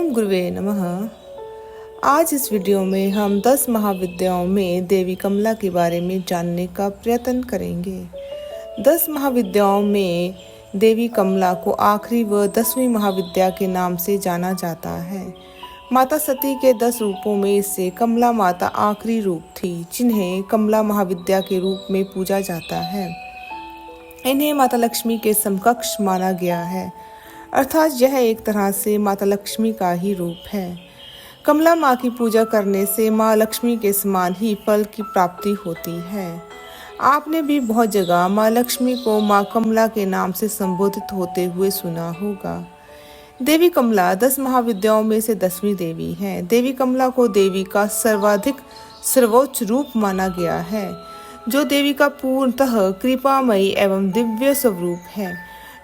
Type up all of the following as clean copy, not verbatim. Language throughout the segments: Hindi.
ओम गुरुवे नमः। आज इस वीडियो में हम 10 महाविद्याओं में देवी कमला के बारे में जानने का प्रयत्न करेंगे। 10 महाविद्याओं में देवी कमला को आखिरी व 10वीं महाविद्या के नाम से जाना जाता है। माता सती के 10 रूपों में से कमला माता आखिरी रूप थी, जिन्हें कमला महाविद्या के रूप में पूजा जाता है। इन्हें माता लक्ष्मी के समकक्ष माना गया है, अर्थात यह एक तरह से माता लक्ष्मी का ही रूप है। कमला माँ की पूजा करने से माँ लक्ष्मी के समान ही फल की प्राप्ति होती है। आपने भी बहुत जगह माँ लक्ष्मी को माँ कमला के नाम से संबोधित होते हुए सुना होगा। देवी कमला 10 महाविद्याओं में से 10वीं देवी है। देवी कमला को देवी का सर्वोच्च रूप माना गया है, जो देवी का पूर्णतः कृपामयी एवं दिव्य स्वरूप है।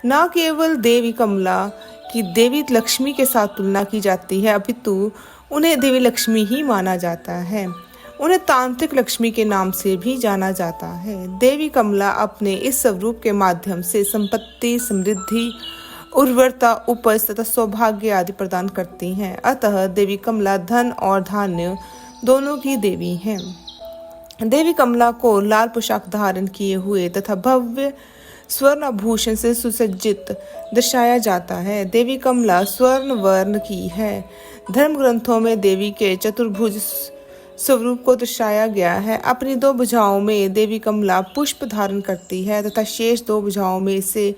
न केवल देवी कमला की देवी लक्ष्मी के साथ तुलना की जाती है, अपितु उन्हें देवी लक्ष्मी ही माना जाता है। उन्हें तांत्रिक लक्ष्मी के नाम से भी जाना जाता है। देवी कमला अपने इस स्वरूप के माध्यम से संपत्ति, समृद्धि, उर्वरता, उपज तथा सौभाग्य आदि प्रदान करती हैं। अतः देवी कमला धन और धान्य दोनों की देवी हैं। देवी कमला को लाल पोशाक धारण किए हुए तथा भव्य स्वर्ण आभूषण से सुसज्जित दर्शाया जाता है। देवी कमला स्वर्ण वर्ण की है। धर्म ग्रंथों में देवी के चतुर्भुज स्वरूप को दर्शाया गया है। अपनी 2 भुजाओं में देवी कमला पुष्प धारण करती है तथा शेष 2 भुजाओं में से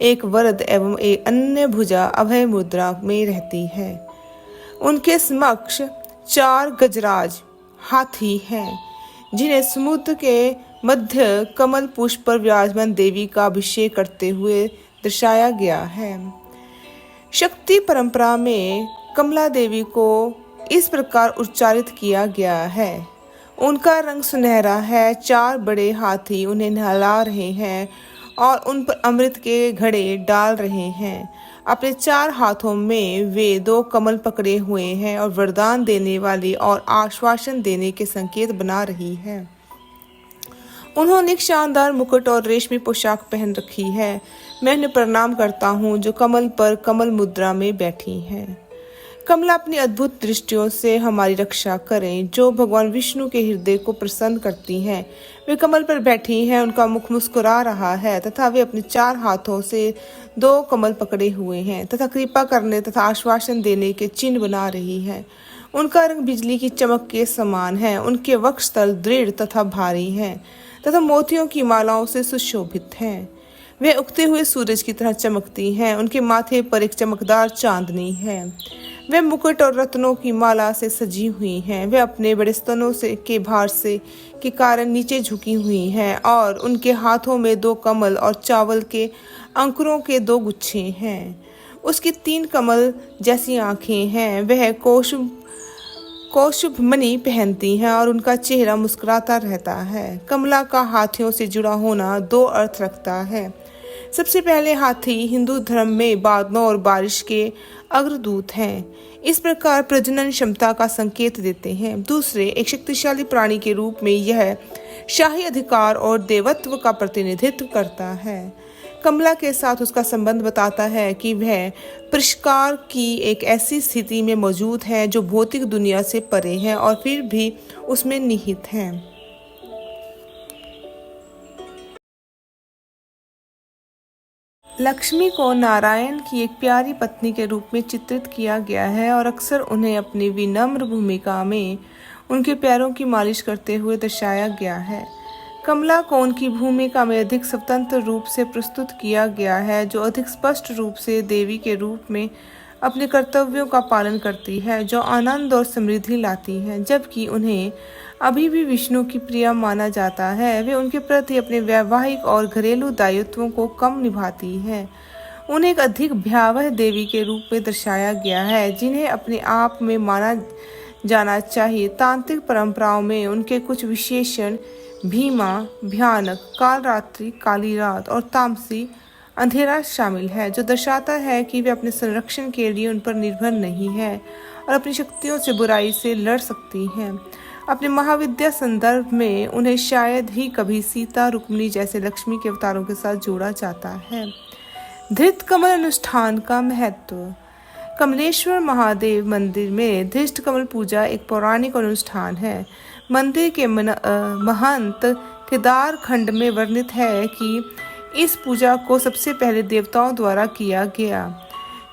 एक वरद एवं एक अन्य भुजा अभय मुद्रा में रहती है। उनके समक्ष 4 गजराज हाथी हैं, जिन्हें समुद्र के मध्य कमल पुष्प पर विराजमान देवी का अभिषेक करते हुए दर्शाया गया है। शक्ति परंपरा में कमला देवी को इस प्रकार उच्चारित किया गया है। उनका रंग सुनहरा है। 4 बड़े हाथी उन्हें नहला रहे हैं और उन पर अमृत के घड़े डाल रहे हैं। अपने 4 हाथों में वे 2 कमल पकड़े हुए हैं और वरदान देने वाली और आश्वासन देने के संकेत बना रही है। उन्होंने एक शानदार मुकुट और रेशमी पोशाक पहन रखी है। मैं उन्हें प्रणाम करता हूँ जो कमल पर कमल मुद्रा में बैठी हैं। कमला अपनी अद्भुत दृष्टियों से हमारी रक्षा करें, जो भगवान विष्णु के हृदय को प्रसन्न करती हैं। वे कमल पर बैठी हैं, उनका मुख मुस्कुरा रहा है तथा वे अपने 4 हाथों से 2 कमल पकड़े हुए हैं तथा कृपा करने तथा आश्वासन देने के चिन्ह बना रही है। उनका रंग बिजली की चमक के समान है। उनके वक्षस्थल दृढ़ तथा भारी हैं तथा मोतियों की मालाओं से सुशोभित हैं। वे उगते हुए सूरज की तरह चमकती हैं। उनके माथे पर एक चमकदार चांदनी है। वे मुकुट और रत्नों की माला से सजी हुई हैं। वे अपने बड़े स्तनों से के भार से के कारण नीचे झुकी हुई हैं और उनके हाथों में 2 कमल और चावल के अंकुरों के 2 गुच्छे हैं। उसकी 3 कमल जैसी आंखें हैं। वह कौशुभ मणि पहनती हैं और उनका चेहरा मुस्कुराता रहता है। कमला का हाथियों से जुड़ा होना 2 अर्थ रखता है। सबसे पहले हाथी हिंदू धर्म में बादलों और बारिश के अग्रदूत हैं। इस प्रकार प्रजनन क्षमता का संकेत देते हैं। दूसरे, एक शक्तिशाली प्राणी के रूप में यह शाही अधिकार और देवत्व का प्रतिनिधित्व करता है। कमला के साथ उसका संबंध बताता है कि वह परिष्कार की एक ऐसी स्थिति में मौजूद है जो भौतिक दुनिया से परे है और फिर भी उसमें निहित है। लक्ष्मी को नारायण की एक प्यारी पत्नी के रूप में चित्रित किया गया है और अक्सर उन्हें अपनी विनम्र भूमिका में उनके पैरों की मालिश करते हुए दर्शाया गया है। कमला को उनकी भूमिका में अधिक स्वतंत्र रूप से प्रस्तुत किया गया है, जो अधिक स्पष्ट रूप से देवी के रूप में अपने कर्तव्यों का पालन करती है, जो आनंद और समृद्धि लाती है। जबकि उन्हें अभी भी विष्णु की प्रिया माना जाता है, वे उनके प्रति अपने वैवाहिक और घरेलू दायित्वों को कम निभाती है। उन्हें एक अधिक भयावह देवी के रूप में दर्शाया गया है, जिन्हें अपने आप में माना जाना चाहिए। तांत्रिक परंपराओं में उनके कुछ विशेषण भीमा, भयानक, कालरात्रि, काली रात और तामसी अंधेरा शामिल है, जो दर्शाता है कि वे अपने संरक्षण के लिए उन पर निर्भर नहीं है और अपनी शक्तियों से बुराई से लड़ सकती हैं। अपने महाविद्या संदर्भ में उन्हें शायद ही कभी सीता, रुक्मिणी जैसे लक्ष्मी के अवतारों के साथ जोड़ा जाता है। धृत कमल अनुष्ठान का महत्व। कमलेश्वर महादेव मंदिर में धृष्ट कमल पूजा एक पौराणिक अनुष्ठान है। मंदिर के महंत केदार खंड में वर्णित है कि इस पूजा को सबसे पहले देवताओं द्वारा किया गया,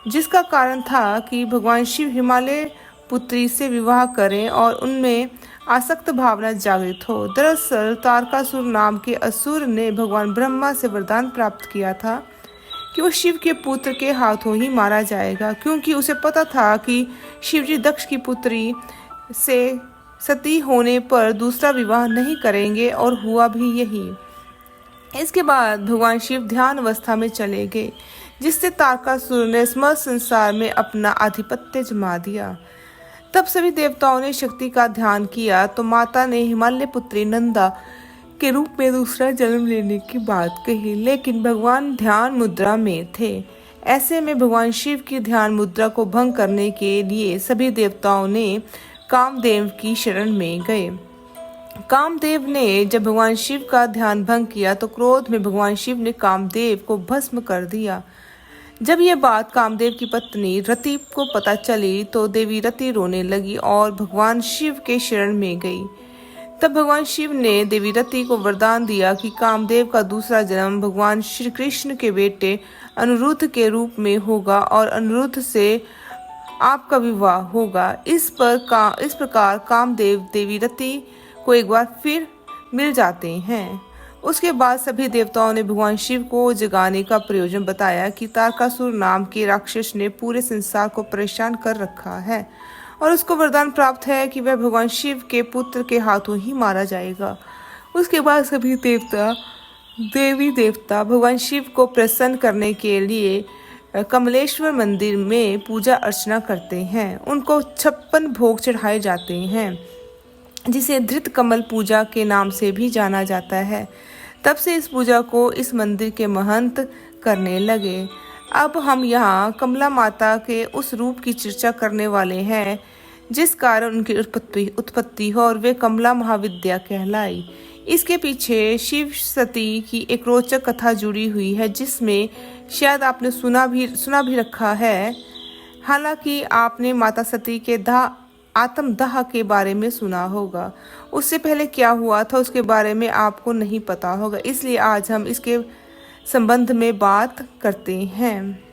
जिसका कारण था कि भगवान शिव हिमालय पुत्री से विवाह करें और उनमें आसक्त भावना जागृत हो। दरअसल तारकासुर नाम के असुर ने भगवान ब्रह्मा से वरदान प्राप्त किया था कि वो शिव के पुत्र के हाथों ही मारा जाएगा, क्योंकि उसे पता था कि शिवजी दक्ष की पुत्री से सती होने पर दूसरा विवाह नहीं करेंगे, और हुआ भी यही। इसके बाद भगवान शिव ध्यान अवस्था में चले गए, जिससे तारकासुर ने समस्त संसार में अपना आधिपत्य जमा दिया। तब सभी देवताओं ने शक्ति का ध्यान किया तो माता ने हिमालय पुत्री नंदा के रूप में दूसरा जन्म लेने की बात कही, लेकिन भगवान ध्यान मुद्रा में थे। ऐसे में भगवान शिव की ध्यान मुद्रा को भंग करने के लिए सभी देवताओं ने कामदेव की शरण में गए। कामदेव ने जब भगवान शिव का ध्यान भंग किया तो क्रोध में भगवान शिव ने कामदेव को भस्म कर दिया। जब यह बात कामदेव की पत्नी रति को पता चली तो देवी रति रोने लगी और भगवान शिव के शरण में गई। तब भगवान शिव ने देवी रति को वरदान दिया कि कामदेव का दूसरा जन्म भगवान श्री कृष्ण के बेटे अनिरुद्ध के रूप में होगा और अनिरुद्ध से आपका विवाह होगा। इस प्रकार कामदेव देवी रति को एक बार फिर मिल जाते हैं। उसके बाद सभी देवताओं ने भगवान शिव को जगाने का प्रयोजन बताया कि तारकासुर नाम के राक्षस ने पूरे संसार को परेशान कर रखा है और उसको वरदान प्राप्त है कि वह भगवान शिव के पुत्र के हाथों ही मारा जाएगा। उसके बाद सभी देवी देवता भगवान शिव को प्रसन्न करने के लिए कमलेश्वर मंदिर में पूजा अर्चना करते हैं। उनको 56 भोग चढ़ाए जाते हैं, जिसे धृत कमल पूजा के नाम से भी जाना जाता है। तब से इस पूजा को इस मंदिर के महंत करने लगे। अब हम यहाँ कमला माता के उस रूप की चर्चा करने वाले हैं जिस कारण उनकी उत्पत्ति हो और वे कमला महाविद्या कहलाई। इसके पीछे शिव सती की एक रोचक कथा जुड़ी हुई है, जिसमें शायद आपने सुना भी रखा है। हालांकि आपने माता सती के आत्मदाह के बारे में सुना होगा। उससे पहले क्या हुआ था उसके बारे में आपको नहीं पता होगा, इसलिए आज हम इसके संबंध में बात करते हैं।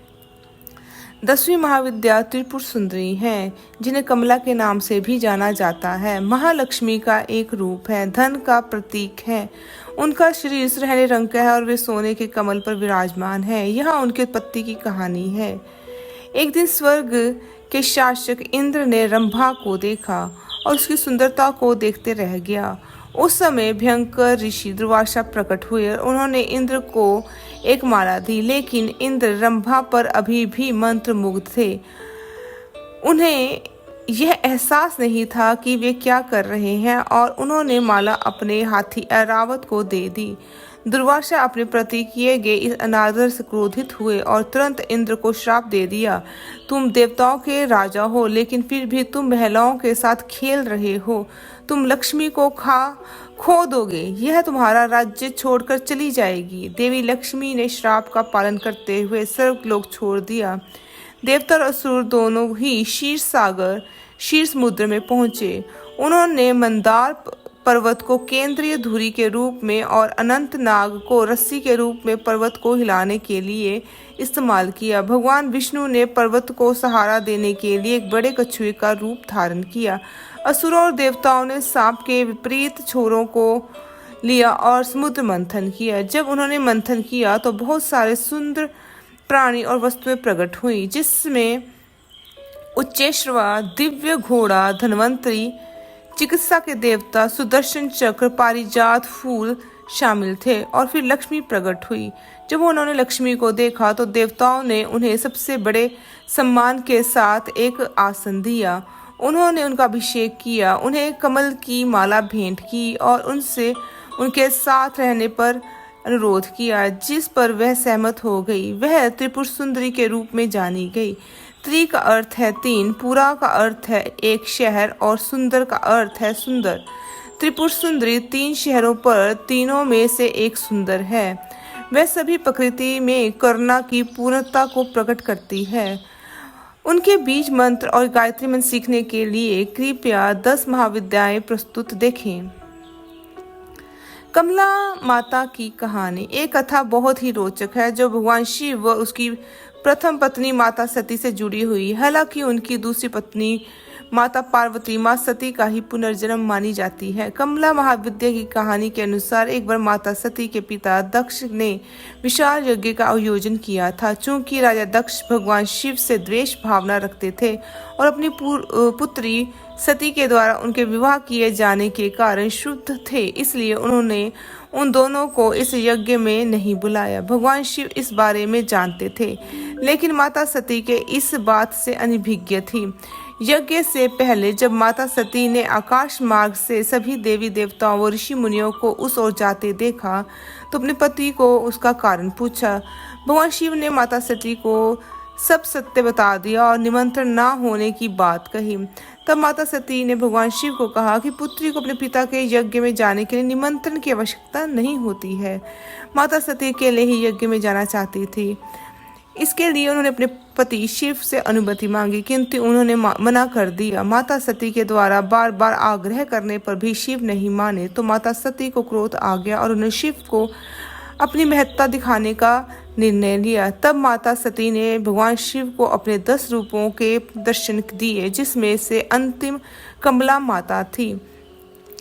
10वीं महाविद्या त्रिपुर सुंदरी है, जिन्हें कमला के नाम से भी जाना जाता है। महालक्ष्मी का एक रूप है, धन का प्रतीक है। उनका शरीर सुनहरे रंग का है और वे सोने के कमल पर विराजमान है। यहाँ उनकी उत्पत्ति की कहानी है। एक दिन स्वर्ग के शासक इंद्र ने रंभा को देखा और उसकी सुंदरता को देखते रह गया। उस समय भयंकर ऋषि दुर्वासा प्रकट हुए और उन्होंने इंद्र को एक माला दी, लेकिन इंद्र रंभा पर अभी भी मंत्र मुग्ध थे। उन्हें यह एहसास नहीं था कि वे क्या कर रहे हैं और उन्होंने माला अपने हाथी ऐरावत को दे दी। दुर्वासा अपने प्रति किए गए इस अनादर से क्रोधित हुए और तुरंत इंद्र को श्राप दे दिया। तुम देवताओं के राजा हो, लेकिन फिर भी तुम महिलाओं के साथ खेल रहे हो। तुम लक्ष्मी को खो दोगे, यह तुम्हारा राज्य छोड़कर चली जाएगी। देवी लक्ष्मी ने श्राप का पालन करते हुए स्वर्गलोक छोड़ दिया। देवता और असुर दोनों ही क्षीर समुद्र में पहुंचे। उन्होंने मंदार पर्वत को केंद्रीय धुरी के रूप में और अनंत नाग को रस्सी के रूप में पर्वत को हिलाने के लिए इस्तेमाल किया। भगवान विष्णु ने पर्वत को सहारा देने के लिए एक बड़े कछुए का रूप धारण किया। असुरों और देवताओं ने सांप के विपरीत छोरों को लिया और समुद्र मंथन किया। जब उन्होंने मंथन किया तो बहुत सारे सुंदर प्राणी और वस्तुएं प्रकट हुई, जिसमें उच्चैश्रवा, दिव्य घोड़ा, धन्वंतरी, चिकित्सा के देवता, सुदर्शन चक्र, पारिजात फूल शामिल थे। और फिर लक्ष्मी प्रकट हुई। जब उन्होंने लक्ष्मी को देखा तो देवताओं ने उन्हें सबसे बड़े सम्मान के साथ एक आसन दिया। उन्होंने उनका अभिषेक किया, उन्हें कमल की माला भेंट की और उनसे उनके साथ रहने पर अनुरोध किया, जिस पर वह सहमत हो गई। वह त्रिपुर सुंदरी के रूप में जानी गई। त्रि का अर्थ है 3, पुरा का अर्थ है एक शहर और सुंदर का अर्थ है सुंदर। त्रिपुर सुंदरी 3 शहरों पर तीनों में से एक सुंदर है। वह सभी प्रकृति में करुणा की पूर्णता को प्रकट करती है। उनके बीज मंत्र और गायत्री मंत्र सीखने के लिए कृपया 10 महाविद्याएं प्रस्तुत देखें। कमला माता की कहानी। एक कथा बहुत ही रोचक है जो भगवान शिव व उसकी प्रथम पत्नी माता सती से जुड़ी हुई। हालांकि उनकी दूसरी पत्नी माता पार्वती माँ सती का ही पुनर्जन्म मानी जाती है। कमला महाविद्या की कहानी के अनुसार एक बार माता सती के पिता दक्ष ने विशाल यज्ञ का आयोजन किया था। चूंकि राजा दक्ष भगवान शिव से द्वेष भावना रखते थे और अपनी पुत्री सती के द्वारा उनके विवाह किए जाने के कारण शुद्ध थे, इसलिए उन्होंने उन दोनों को इस यज्ञ में नहीं बुलाया। भगवान शिव इस बारे में जानते थे, लेकिन माता सती के इस बात से अनभिज्ञ थी। यज्ञ से पहले जब माता सती ने आकाश मार्ग से सभी देवी देवताओं व ऋषि मुनियों को उस ओर जाते देखा तो अपने पति को उसका कारण पूछा। भगवान शिव ने माता सती को सब सत्य बता दिया और निमंत्रण न होने की बात कही। तब माता सती ने भगवान शिव को कहा कि पुत्री को अपने पिता के यज्ञ में जाने के लिए निमंत्रण की आवश्यकता नहीं होती है। माता सती अकेले ही यज्ञ में जाना चाहती थी। इसके लिए उन्होंने अपने पति शिव से अनुमति मांगी, किंतु उन्होंने मना कर दिया। माता सती के द्वारा बार बार आग्रह करने पर भी शिव नहीं माने तो माता सती को क्रोध आ गया और उन्होंने शिव को अपनी महत्ता दिखाने का निर्णय लिया। तब माता सती ने भगवान शिव को अपने 10 रूपों के दर्शन दिए, जिसमें से अंतिम कमला माता थी।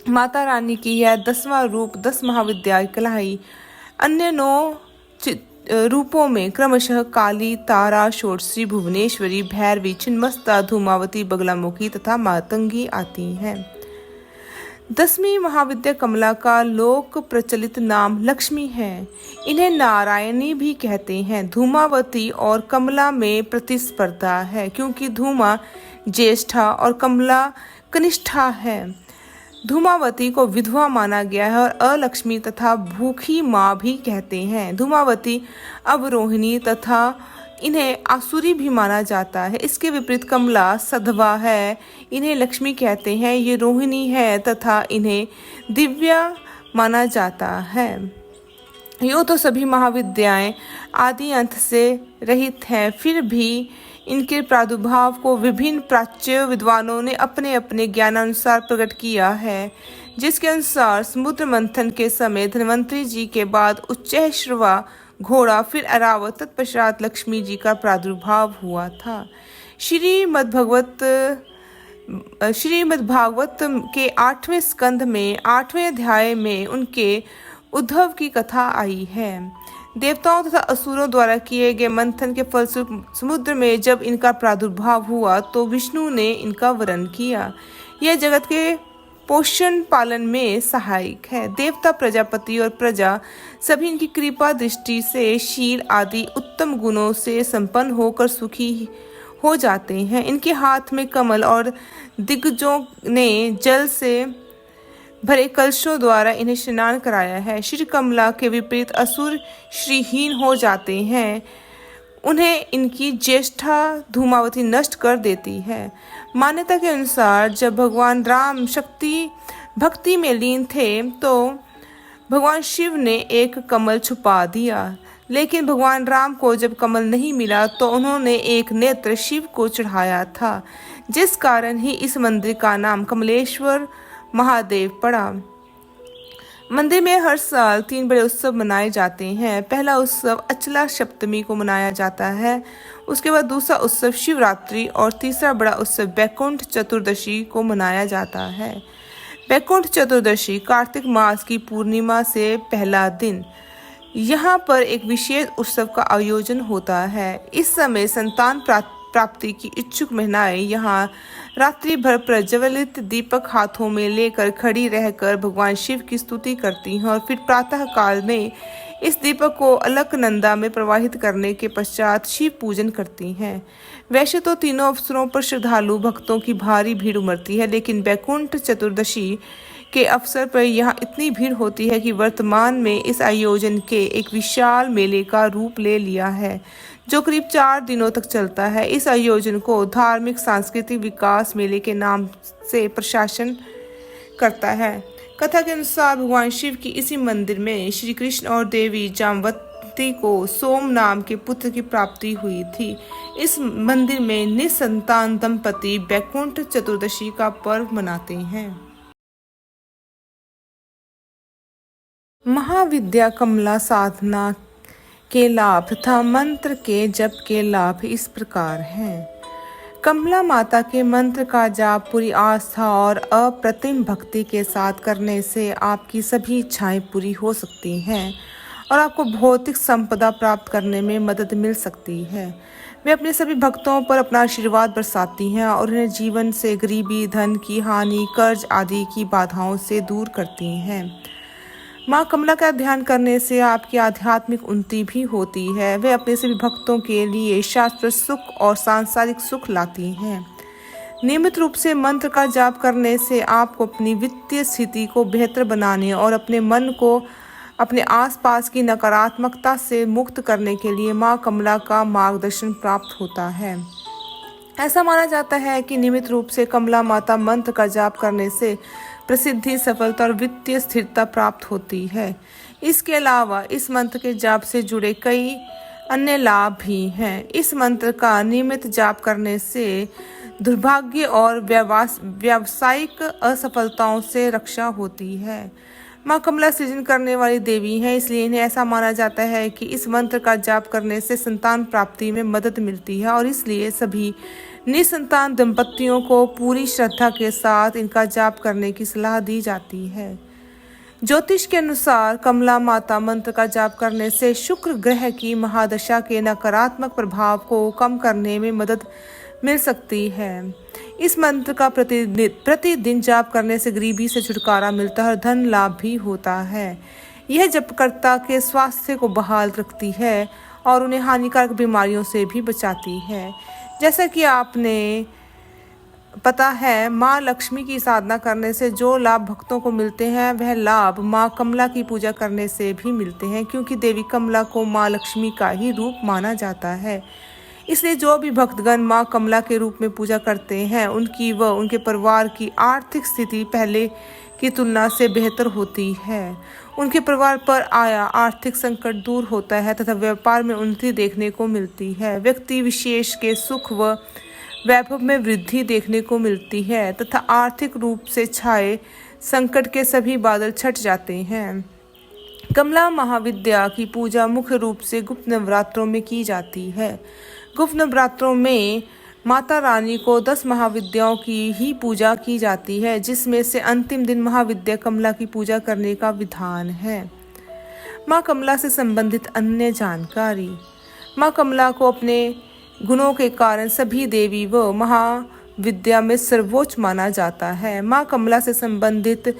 माता रानी की यह 10वां रूप 10 महाविद्याएं कहलाई। अन्य 9 रूपों में क्रमशः काली, तारा, षोडशी, भुवनेश्वरी, भैरवी, छिन्नमस्ता, धूमावती, बगलामुखी तथा मातंगी आती हैं। 10वीं महाविद्या कमला का लोक प्रचलित नाम लक्ष्मी है। इन्हें नारायणी भी कहते हैं। धूमावती और कमला में प्रतिस्पर्धा है, क्योंकि धूमा ज्येष्ठा और कमला कनिष्ठा है। धूमावती को विधवा माना गया है और अलक्ष्मी तथा भूखी माँ भी कहते हैं। धूमावती अवरोहिणी तथा इन्हें आसुरी भी माना जाता है। इसके विपरीत कमला सधवा है, इन्हें लक्ष्मी कहते हैं। ये रोहिणी है तथा इन्हें दिव्या माना जाता है। यूँ तो सभी महाविद्याएं आदि अंत से रहित हैं, फिर भी इनके प्रादुर्भाव को विभिन्न प्राच्य विद्वानों ने अपने अपने ज्ञानानुसार प्रकट किया है। जिसके अनुसार समुद्र मंथन के समय धन्वंतरी जी के बाद उच्चैश्रवा घोड़ा, फिर अरावत, तत्पश्चात लक्ष्मी जी का प्रादुर्भाव हुआ था। श्रीमद्भागवत के 8वें स्कंध में 8वें अध्याय में उनके उद्धव की कथा आई है। देवताओं तथा असुरों द्वारा किए गए मंथन के फलस्वरूप समुद्र में जब इनका प्रादुर्भाव हुआ तो विष्णु ने इनका वरण किया। यह जगत के पोषण पालन में सहायक है। देवता, प्रजापति और प्रजा सभी इनकी कृपा दृष्टि से शील आदि उत्तम गुणों से संपन्न होकर सुखी हो जाते हैं। इनके हाथ में कमल और दिग्गजों ने जल से भरे कलशों द्वारा इन्हें स्नान कराया है। श्री कमला के विपरीत असुर श्रीहीन हो जाते हैं। उन्हें इनकी ज्येष्ठा धूमावती नष्ट कर देती है। मान्यता के अनुसार जब भगवान राम शक्ति भक्ति में लीन थे तो भगवान शिव ने एक कमल छुपा दिया, लेकिन भगवान राम को जब कमल नहीं मिला तो उन्होंने एक नेत्र शिव को चढ़ाया था, जिस कारण ही इस मंदिर का नाम कमलेश्वर महादेव पड़ा। मंदिर में हर साल 3 बड़े उत्सव मनाए जाते हैं। पहला उत्सव अचला सप्तमी को मनाया जाता है, उसके बाद दूसरा उत्सव शिवरात्रि और तीसरा बड़ा उत्सव बैकुंठ चतुर्दशी को मनाया जाता है। बैकुंठ चतुर्दशी कार्तिक मास की पूर्णिमा से पहला दिन यहाँ पर एक विशेष उत्सव का आयोजन होता है। इस समय संतान प्राप्ति की इच्छुक महिलाएं यहाँ रात्रि भर प्रज्वलित दीपक हाथों में लेकर खड़ी रहकर भगवान शिव की स्तुति करती हैं और फिर प्रातः काल में इस दीपक को अलकनंदा में प्रवाहित करने के पश्चात शिव पूजन करती हैं। वैसे तो तीनों अवसरों पर श्रद्धालु भक्तों की भारी भीड़ उमड़ती है, लेकिन बैकुंठ चतुर्दशी के अवसर पर यहाँ इतनी भीड़ होती है कि वर्तमान में इस आयोजन के एक विशाल मेले का रूप ले लिया है, जो करीब 4 दिनों तक चलता है। इस आयोजन को धार्मिक सांस्कृतिक विकास मेले के नाम से प्रशासन करता है। कथा के अनुसार भगवान शिव की इसी मंदिर में श्री कृष्ण और देवी दंपति को सोम नाम के पुत्र की प्राप्ति हुई थी। इस मंदिर में निसंतान दंपति बैकुंठ चतुर्दशी का पर्व मनाते हैं। महाविद्या कमला साधना के लाभ तथा मंत्र के जप के लाभ इस प्रकार हैं। कमला माता के मंत्र का जाप पूरी आस्था और अप्रतिम भक्ति के साथ करने से आपकी सभी इच्छाएं पूरी हो सकती हैं और आपको भौतिक संपदा प्राप्त करने में मदद मिल सकती है। वे अपने सभी भक्तों पर अपना आशीर्वाद बरसाती हैं और उन्हें जीवन से गरीबी, धन की हानि, कर्ज आदि की बाधाओं से दूर करती हैं। माँ कमला का ध्यान करने से आपकी आध्यात्मिक उन्नति भी होती है। वे अपने सभी भक्तों के लिए शाश्वत सुख और सांसारिक सुख लाती हैं। नियमित रूप से मंत्र का जाप करने से आपको अपनी वित्तीय स्थिति को बेहतर बनाने और अपने मन को अपने आसपास की नकारात्मकता से मुक्त करने के लिए माँ कमला का मार्गदर्शन प्राप्त होता है। ऐसा माना जाता है कि नियमित रूप से कमला माता मंत्र का जाप करने से प्रसिद्धि, सफलता और वित्तीय स्थिरता प्राप्त होती है। इसके अलावा इस मंत्र के जाप से जुड़े कई अन्य लाभ भी हैं। इस मंत्र का नियमित जाप करने से दुर्भाग्य और व्यावसायिक असफलताओं से रक्षा होती है। माँ कमला सृजन करने वाली देवी है, इसलिए इन्हें ऐसा माना जाता है कि इस मंत्र का जाप करने से संतान प्राप्ति में मदद मिलती है और इसलिए सभी निसंतान दंपतियों को पूरी श्रद्धा के साथ इनका जाप करने की सलाह दी जाती है। ज्योतिष के अनुसार कमला माता मंत्र का जाप करने से शुक्र ग्रह की महादशा के नकारात्मक प्रभाव को कम करने में मदद मिल सकती है। इस मंत्र का प्रतिदिन जाप करने से गरीबी से छुटकारा मिलता है और धन लाभ भी होता है। यह जपकर्ता के स्वास्थ्य को बहाल रखती है और उन्हें हानिकारक बीमारियों से भी बचाती है। जैसा कि आपने पता है, माँ लक्ष्मी की साधना करने से जो लाभ भक्तों को मिलते हैं वह लाभ माँ कमला की पूजा करने से भी मिलते हैं, क्योंकि देवी कमला को माँ लक्ष्मी का ही रूप माना जाता है। इसलिए जो भी भक्तगण माँ कमला के रूप में पूजा करते हैं उनकी व उनके परिवार की आर्थिक स्थिति पहले की तुलना से बेहतर होती है। उनके परिवार पर आया आर्थिक संकट दूर होता है तथा व्यापार में उन्नति देखने को मिलती है। व्यक्ति विशेष के सुख व वैभव में वृद्धि देखने को मिलती है तथा आर्थिक रूप से छाए संकट के सभी बादल छट जाते हैं। कमला महाविद्या की पूजा मुख्य रूप से गुप्त नवरात्रों में की जाती है। गुप्त नवरात्रों में माता रानी को 10 महाविद्याओं की ही पूजा की जाती है, जिसमें से अंतिम दिन महाविद्या कमला की पूजा करने का विधान है। माँ कमला से संबंधित अन्य जानकारी। माँ कमला को अपने गुणों के कारण सभी देवी व महाविद्या में सर्वोच्च माना जाता है। माँ कमला से संबंधित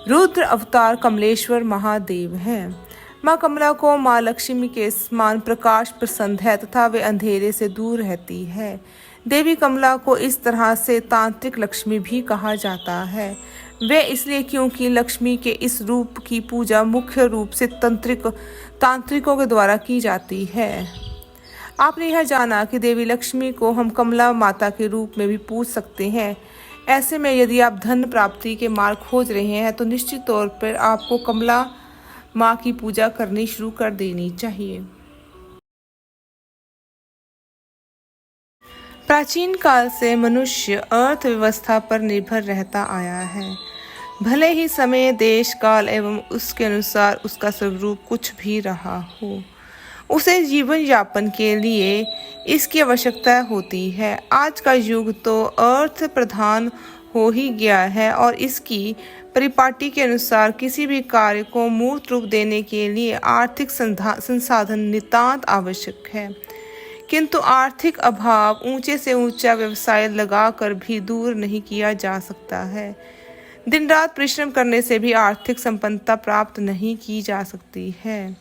रुद्र अवतार कमलेश्वर महादेव हैं। माँ कमला को माँ लक्ष्मी के समान प्रकाश पसंद है तथा वे अंधेरे से दूर रहती है। देवी कमला को इस तरह से तांत्रिक लक्ष्मी भी कहा जाता है। वे इसलिए क्योंकि लक्ष्मी के इस रूप की पूजा मुख्य रूप से तांत्रिकों के द्वारा की जाती है। आपने यह जाना कि देवी लक्ष्मी को हम कमला माता के रूप में भी पूज सकते हैं। ऐसे में यदि आप धन प्राप्ति के मार्ग खोज रहे हैं तो निश्चित तौर पर आपको कमला माँ की पूजा करनी शुरू कर देनी चाहिए। प्राचीन काल से मनुष्य अर्थव्यवस्था पर निर्भर रहता आया है। भले ही समय, देश, काल एवं उसके अनुसार उसका स्वरूप कुछ भी रहा हो, उसे जीवन यापन के लिए इसकी आवश्यकता होती है। आज का युग तो अर्थ प्रधान हो ही गया है और इसकी परिपाटी के अनुसार किसी भी कार्य को मूर्त रूप देने के लिए आर्थिक संसाधन नितांत आवश्यक है। किंतु आर्थिक अभाव ऊंचे से ऊंचा व्यवसाय लगाकर भी दूर नहीं किया जा सकता है। दिन रात परिश्रम करने से भी आर्थिक संपन्नता प्राप्त नहीं की जा सकती है।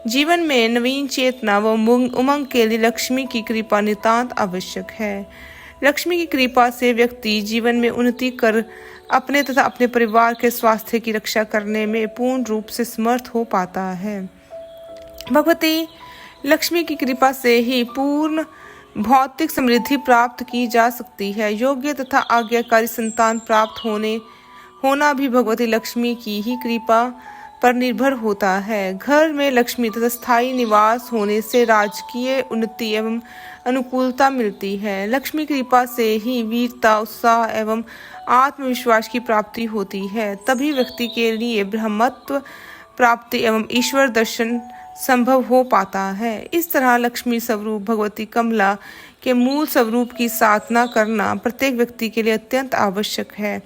जीवन में नवीन चेतना व उमंग के लिए लक्ष्मी की कृपा नितांत आवश्यक है। लक्ष्मी की कृपा से व्यक्ति जीवन में उन्नति कर अपने तथा अपने परिवार के स्वास्थ्य की रक्षा करने में पूर्ण रूप से समर्थ हो पाता है। भगवती लक्ष्मी की कृपा से ही पूर्ण भौतिक समृद्धि प्राप्त की जा सकती है। योग्य तथा आज्ञाकारी संतान प्राप्त होना भी भगवती लक्ष्मी की ही कृपा पर निर्भर होता है। घर में लक्ष्मी तथा स्थायी निवास होने से राजकीय उन्नति एवं अनुकूलता मिलती है। लक्ष्मी कृपा से ही वीरता, उत्साह एवं आत्मविश्वास की प्राप्ति होती है। तभी व्यक्ति के लिए ब्रह्मत्व प्राप्ति एवं ईश्वर दर्शन संभव हो पाता है। इस तरह लक्ष्मी स्वरूप भगवती कमला के मूल स्वरूप की साधना करना प्रत्येक व्यक्ति के लिए अत्यंत आवश्यक है।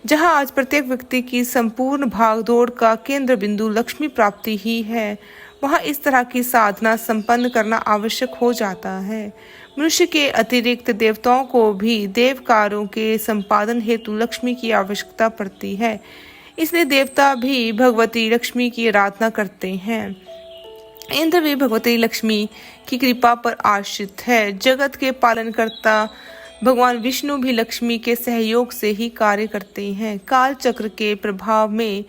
जहां आज प्रत्येक व्यक्ति की संपूर्ण भागदौड़ का केंद्र बिंदु लक्ष्मी प्राप्ति ही है, वहां इस तरह की साधना संपन्न करना आवश्यक हो जाता है। मनुष्य के अतिरिक्त देवताओं को भी देव कार्यों के संपादन हेतु लक्ष्मी की आवश्यकता पड़ती है। इसलिए देवता भी भगवती लक्ष्मी की आराधना करते हैं। इंद्र भी भगवती लक्ष्मी की कृपा पर आश्रित है। जगत के पालनकर्ता भगवान विष्णु भी लक्ष्मी के सहयोग से ही कार्य करते हैं। काल चक्र के प्रभाव में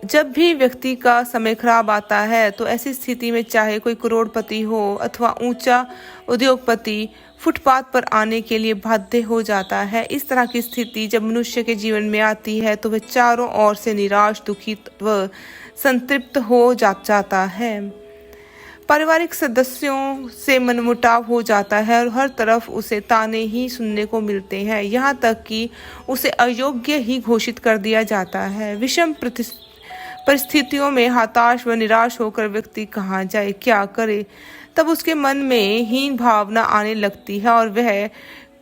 जब भी व्यक्ति का समय खराब आता है तो ऐसी स्थिति में चाहे कोई करोड़पति हो अथवा ऊंचा उद्योगपति फुटपाथ पर आने के लिए बाध्य हो जाता है। इस तरह की स्थिति जब मनुष्य के जीवन में आती है तो वह चारों ओर से निराश, दुखित व संतृप्त हो जाता है। पारिवारिक सदस्यों से मनमुटाव हो जाता है और हर तरफ उसे ताने ही सुनने को मिलते हैं। यहाँ तक कि उसे अयोग्य ही घोषित कर दिया जाता है। विषम परिस्थितियों में हताश व निराश होकर व्यक्ति कहाँ जाए, क्या करे? तब उसके मन में हीन भावना आने लगती है और वह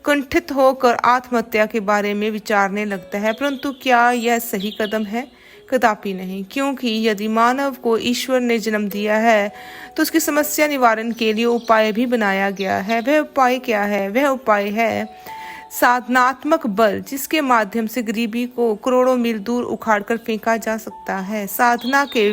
कुंठित होकर आत्महत्या के बारे में विचारने लगता है। परंतु क्या यह सही कदम है? कदापि नहीं, क्योंकि यदि मानव को ईश्वर ने जन्म दिया है तो उसकी समस्या निवारण के लिए उपाय भी बनाया गया है। वह उपाय क्या है? वह उपाय है साधनात्मक बल, जिसके माध्यम से गरीबी को करोड़ों मील दूर उखाड़कर फेंका जा सकता है। साधना के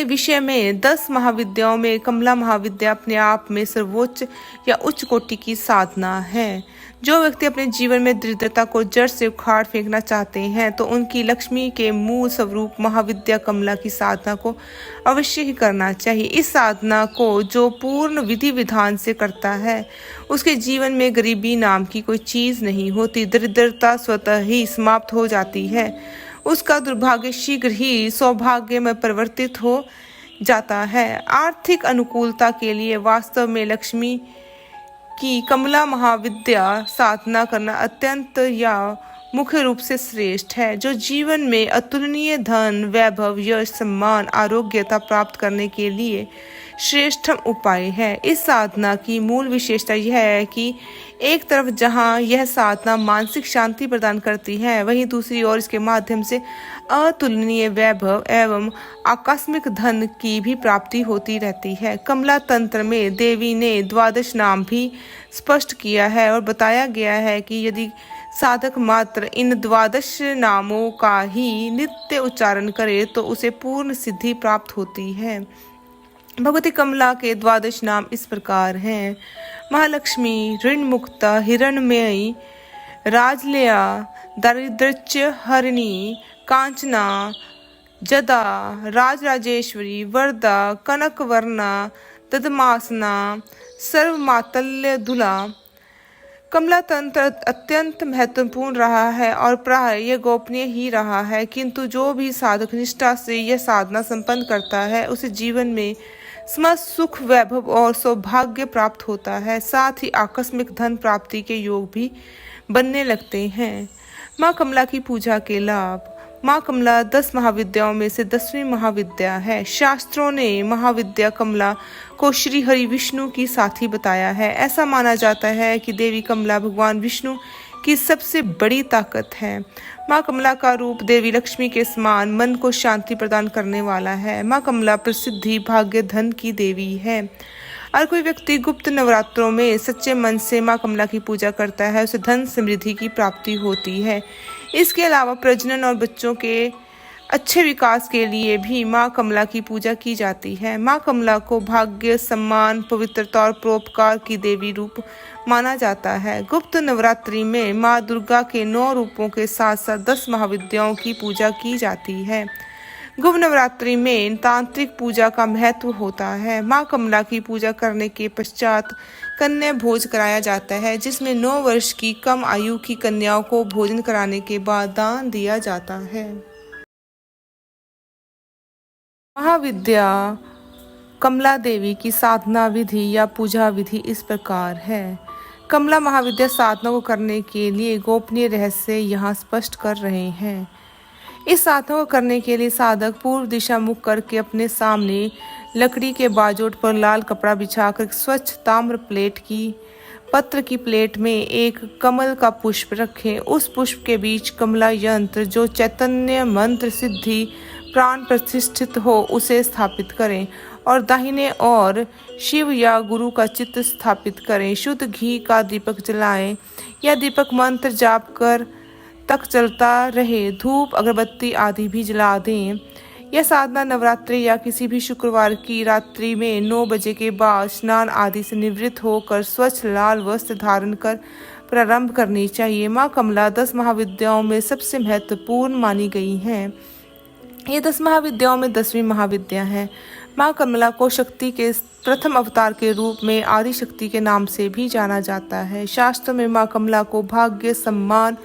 विषय में 10 महाविद्याओं में कमला महाविद्या अपने आप में सर्वोच्च या उच्च कोटि की साधना है। जो व्यक्ति अपने जीवन में दरिद्रता को जड़ से उखाड़ फेंकना चाहते हैं तो उनकी लक्ष्मी के मूल स्वरूप महाविद्या कमला की साधना को अवश्य ही करना चाहिए। इस साधना को जो पूर्ण विधि विधान से करता है उसके जीवन में गरीबी नाम की कोई चीज नहीं होती। दरिद्रता स्वतः ही समाप्त हो जाती है। उसका दुर्भाग्य शीघ्र ही सौभाग्य में परिवर्तित हो जाता है। आर्थिक अनुकूलता के लिए वास्तव में लक्ष्मी की कमला महाविद्या साधना करना अत्यंत या मुख्य रूप से श्रेष्ठ है। जो जीवन में अतुलनीय धन, वैभव, यश, सम्मान, आरोग्यता प्राप्त करने के लिए श्रेष्ठतम उपाय है। इस साधना की मूल विशेषता यह है कि एक तरफ जहां यह साधना मानसिक शांति प्रदान करती है, वहीं दूसरी ओर इसके माध्यम से अतुलनीय वैभव एवं आकस्मिक धन की भी प्राप्ति होती रहती है। कमला तंत्र में देवी ने द्वादश नाम भी स्पष्ट किया है और बताया गया है कि यदि साधक मात्र इन द्वादश नामों का ही नित्य उच्चारण करे तो उसे पूर्ण सिद्धि प्राप्त होती है। भगवती कमला के द्वादश नाम इस प्रकार हैं: महालक्ष्मी, ऋण मुक्ता, हिरण्मयी, राजलया, दारिद्र्य हरिणी, कांचना, जदा, राजराजेश्वरी, वरदा, कनकवर्णा, ददमासना, सर्वमातल्य दुला। कमला तंत्र अत्यंत महत्वपूर्ण रहा है और प्राय यह गोपनीय ही रहा है, किंतु जो भी साधक निष्ठा से यह साधना संपन्न करता है उसे जीवन में समस्त सुख, वैभव और सौभाग्य प्राप्त होता है। साथ ही आकस्मिक धन प्राप्ति के योग भी बनने लगते हैं। माँ कमला की पूजा के लाभ। माँ कमला 10 महाविद्याओं में से 10वीं महाविद्या है। शास्त्रों ने महाविद्या कमला को श्री हरि विष्णु की साथी बताया है। ऐसा माना जाता है कि देवी कमला भगवान विष्णु की सबसे बड़ी ताकत है। माँ कमला का रूप देवी लक्ष्मी के समान मन को शांति प्रदान करने वाला है। माँ कमला प्रसिद्धि, भाग्य, धन की देवी है। अगर कोई व्यक्ति गुप्त नवरात्रों में सच्चे मन से माँ कमला की पूजा करता है उसे धन समृद्धि की प्राप्ति होती है। इसके अलावा प्रजनन और बच्चों के अच्छे विकास के लिए भी माँ कमला की पूजा की जाती है। माँ कमला को भाग्य, सम्मान, पवित्रता और परोपकार की देवी रूप माना जाता है। गुप्त नवरात्रि में माँ दुर्गा के 9 रूपों के साथ साथ 10 महाविद्याओं की पूजा की जाती है। गुप्त नवरात्रि में तांत्रिक पूजा का महत्व होता है। माँ कमला की पूजा करने के पश्चात कन्या भोज कराया जाता है, जिसमें 9 वर्ष की कम आयु की कन्याओं को भोजन कराने के बाद दान दिया जाता है। महाविद्या कमला देवी की साधना विधि या पूजा विधि इस प्रकार है। कमला महाविद्या साधना को करने के लिए गोपनीय रहस्य यहाँ स्पष्ट कर रहे हैं। इस साधना को करने के लिए साधक पूर्व दिशा मुख करके अपने सामने लकड़ी के बाजोट पर लाल कपड़ा बिछाकर स्वच्छ ताम्र पत्र की प्लेट में एक कमल का पुष्प रखें। उस पुष्प के बीच कमला यंत्र जो चैतन्य मंत्र सिद्धि प्राण प्रतिष्ठित हो उसे स्थापित करें और दाहिने ओर शिव या गुरु का चित्र स्थापित करें। शुद्ध घी का दीपक जलाएं या दीपक मंत्र जाप कर तक चलता रहे। धूप अगरबत्ती आदि भी जला दें। यह साधना नवरात्रि या किसी भी शुक्रवार की रात्रि में 9 बजे के बाद स्नान आदि से निवृत्त होकर स्वच्छ लाल वस्त्र धारण कर प्रारंभ करनी चाहिए। माँ कमला 10 महाविद्याओं में सबसे महत्वपूर्ण मानी गई हैं। ये 10 महाविद्याओं में 10वीं महाविद्या है। माँ कमला को शक्ति के प्रथम अवतार के रूप में आदि शक्ति के नाम से भी जाना जाता है। शास्त्रों में माँ कमला को भाग्य, सम्मान,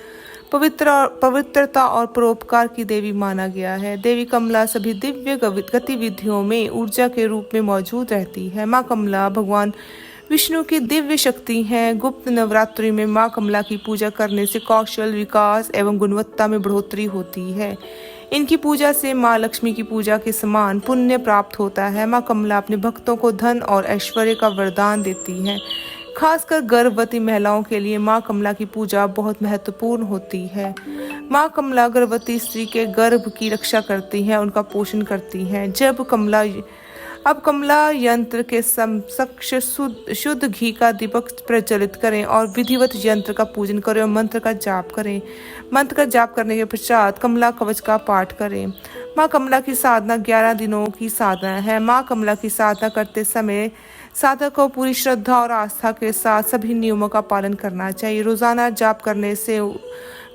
पवित्रता और परोपकार की देवी माना गया है। देवी कमला सभी दिव्य गतिविधियों में ऊर्जा के रूप में मौजूद रहती है। माँ कमला भगवान विष्णु की दिव्य शक्ति है। गुप्त नवरात्रि में माँ कमला की पूजा करने से कौशल, विकास एवं गुणवत्ता में बढ़ोतरी होती है। इनकी पूजा से माँ लक्ष्मी की पूजा के समान पुण्य प्राप्त होता है। माँ कमला अपने भक्तों को धन और ऐश्वर्य का वरदान देती है। खासकर गर्भवती महिलाओं के लिए माँ कमला की पूजा बहुत महत्वपूर्ण होती है। माँ कमला गर्भवती स्त्री के गर्भ की रक्षा करती है, उनका पोषण करती है। अब कमला यंत्र के समक्ष शुद्ध घी का दीपक प्रज्वलित करें और विधिवत यंत्र का पूजन करें और मंत्र का जाप करें। मंत्र का जाप करने के पश्चात कमला कवच का पाठ करें। माँ कमला की साधना 11 दिनों की साधना है। माँ कमला की साधना करते समय साधक को पूरी श्रद्धा और आस्था के साथ सभी नियमों का पालन करना चाहिए। रोजाना जाप करने से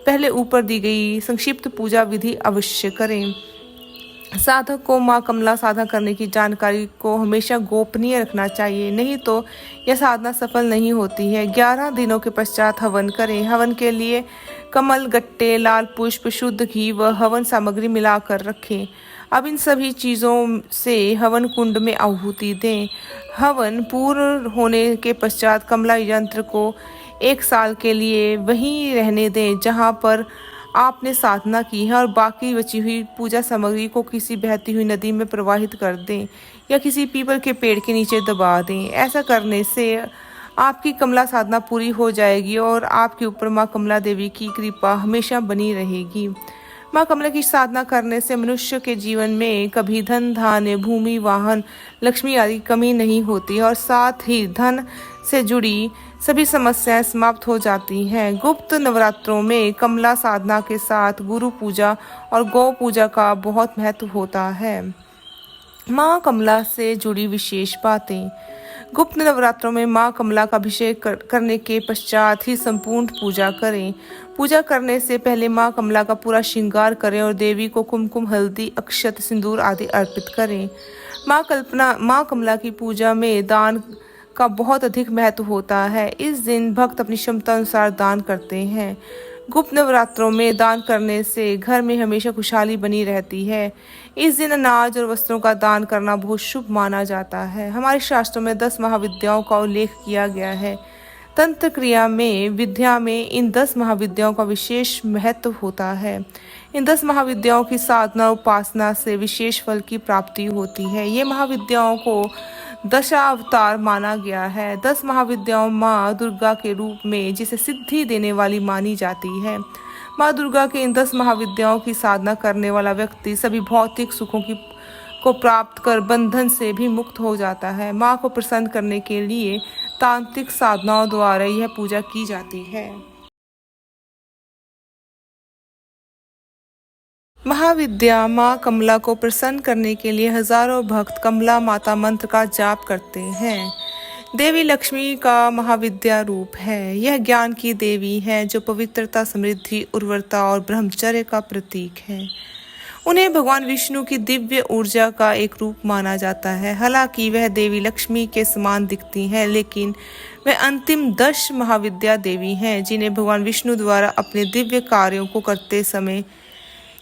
पहले ऊपर दी गई संक्षिप्त पूजा विधि अवश्य करें। साधक को माँ कमला साधना करने की जानकारी को हमेशा गोपनीय रखना चाहिए, नहीं तो यह साधना सफल नहीं होती है। 11 दिनों के पश्चात हवन करें। हवन के लिए कमल, गट्टे, लाल पुष्प, शुद्ध घी व हवन सामग्री मिलाकर रखें। अब इन सभी चीज़ों से हवन कुंड में आहुति दें। हवन पूर्ण होने के पश्चात कमला यंत्र को 1 साल के लिए वहीं रहने दें जहाँ पर आपने साधना की है और बाकी बची हुई पूजा सामग्री को किसी बहती हुई नदी में प्रवाहित कर दें या किसी पीपल के पेड़ के नीचे दबा दें। ऐसा करने से आपकी कमला साधना पूरी हो जाएगी और आपके ऊपर माँ कमला देवी की कृपा हमेशा बनी रहेगी। माँ कमला की साधना करने से मनुष्य के जीवन में कभी धन, धान्य, भूमि, वाहन, लक्ष्मी आदि की कमी नहीं होती और साथ ही धन से जुड़ी सभी समस्याएं समाप्त हो जाती हैं। गुप्त नवरात्रों में कमला साधना के साथ गुरु पूजा और गौ पूजा का बहुत महत्व होता है। माँ कमला से जुड़ी विशेष बातें। गुप्त नवरात्रों में माँ कमला का अभिषेक करने के पश्चात ही संपूर्ण पूजा करें। पूजा करने से पहले माँ कमला का पूरा श्रृंगार करें और देवी को कुमकुम, हल्दी, अक्षत, सिंदूर आदि अर्पित करें। माँ कमला की पूजा में दान का बहुत अधिक महत्व होता है। इस दिन भक्त अपनी क्षमता अनुसार दान करते हैं। गुप्त नवरात्रों में दान करने से घर में हमेशा खुशहाली बनी रहती है। इस दिन अनाज और वस्त्रों का दान करना बहुत शुभ माना जाता है। हमारे शास्त्रों में 10 महाविद्याओं का उल्लेख किया गया है। तंत्र क्रिया में विद्या में इन 10 महाविद्याओं का विशेष महत्व होता है। इन 10 महाविद्याओं की साधना उपासना से विशेष फल की प्राप्ति होती है। ये महाविद्याओं को दशावतार माना गया है। 10 महाविद्याओं माँ दुर्गा के रूप में जिसे सिद्धि देने वाली मानी जाती है। माँ दुर्गा के इन 10 महाविद्याओं की साधना करने वाला व्यक्ति सभी भौतिक सुखों को प्राप्त कर बंधन से भी मुक्त हो जाता है। माँ को प्रसन्न करने के लिए तांत्रिक साधनाओं द्वारा यह पूजा की जाती है। महाविद्या माँ कमला को प्रसन्न करने के लिए हजारों भक्त कमला माता मंत्र का जाप करते हैं। देवी लक्ष्मी का महाविद्या रूप है। यह ज्ञान की देवी है जो पवित्रता, समृद्धि, उर्वरता और ब्रह्मचर्य का प्रतीक है। उन्हें भगवान विष्णु की दिव्य ऊर्जा का एक रूप माना जाता है। हालांकि वह देवी लक्ष्मी के समान दिखती हैं, लेकिन वह अंतिम 10 महाविद्या देवी हैं, जिन्हें भगवान विष्णु द्वारा अपने दिव्य कार्यों को करते समय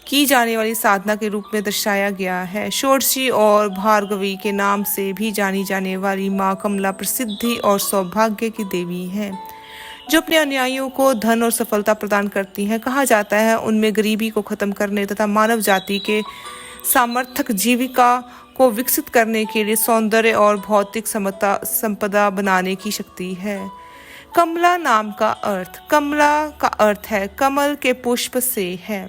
की जाने वाली साधना के रूप में दर्शाया गया है। षोडशी और भार्गवी के नाम से भी जानी जाने वाली माँ कमला प्रसिद्धि और सौभाग्य की देवी हैं, जो अपने अनुयायियों को धन और सफलता प्रदान करती हैं। कहा जाता है उनमें गरीबी को खत्म करने तथा मानव जाति के सामर्थक जीविका को विकसित करने के लिए सौंदर्य और भौतिक संपदा बनाने की शक्ति है। कमला नाम का अर्थ, कमला का अर्थ है कमल के पुष्प से है।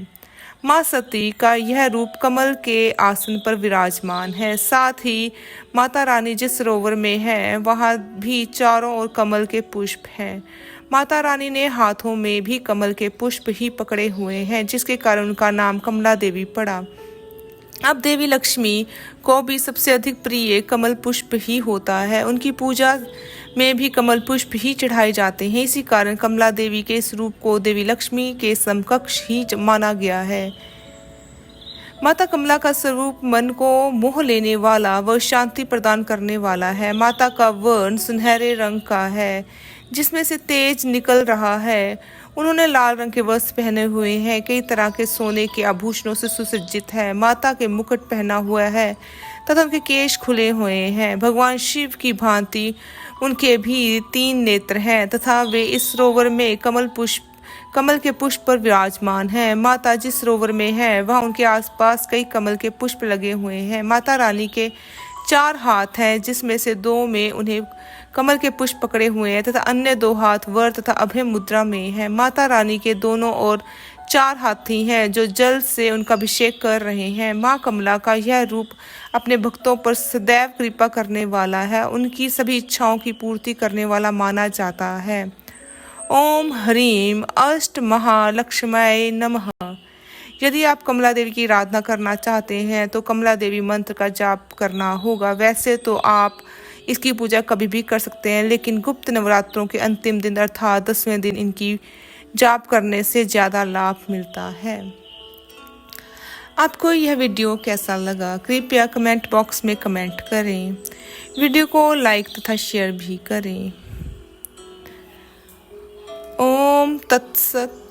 माँ सती का यह रूप कमल के आसन पर विराजमान है। साथ ही माता रानी जिस सरोवर में है वहाँ भी चारों ओर कमल के पुष्प हैं। माता रानी ने हाथों में भी कमल के पुष्प ही पकड़े हुए हैं, जिसके कारण उनका नाम कमला देवी पड़ा। अब देवी लक्ष्मी को भी सबसे अधिक प्रिय कमल पुष्प ही होता है। उनकी पूजा में भी कमल पुष्प ही चढ़ाए जाते हैं। इसी कारण कमला देवी के इस रूप को देवी लक्ष्मी के समकक्ष ही माना गया है। माता कमला का स्वरूप मन को मोह लेने वाला व शांति प्रदान करने वाला है। माता का वर्ण सुनहरे रंग का है, जिसमें से तेज निकल रहा है। उन्होंने लाल रंग के वस्त्र पहने हुए हैं, कई तरह के सोने के आभूषणों से सुसज्जित है। माता के मुकुट पहना हुआ है तथा उनके केश खुले हुए हैं। भगवान शिव की भांति उनके भी 3 नेत्र हैं तथा वे इस सरोवर में कमल के पुष्प पर विराजमान हैं। माता जिस सरोवर में है वहाँ उनके आसपास कई कमल के पुष्प लगे हुए हैं। माता रानी के 4 हाथ हैं, जिसमें से 2 में उन्हें कमल के पुष्प पकड़े हुए हैं तथा अन्य 2 हाथ वर तथा अभय मुद्रा में हैं। माता रानी के दोनों ओर 4 हाथी हैं, जो जल से उनका अभिषेक कर रहे हैं। माँ कमला का यह रूप अपने भक्तों पर सदैव कृपा करने वाला है, उनकी सभी इच्छाओं की पूर्ति करने वाला माना जाता है। ओम ह्रीम अष्ट महालक्ष्म्यै नमः। यदि आप कमला देवी की आराधना करना चाहते हैं तो कमला देवी मंत्र का जाप करना होगा। वैसे तो आप इसकी पूजा कभी भी कर सकते हैं, लेकिन गुप्त नवरात्रों के अंतिम दिन अर्थात 10वें दिन इनकी जाप करने से ज़्यादा लाभ मिलता है। आपको यह वीडियो कैसा लगा कृपया कमेंट बॉक्स में कमेंट करें। वीडियो को लाइक तथा शेयर भी करें। ओम तत्सत।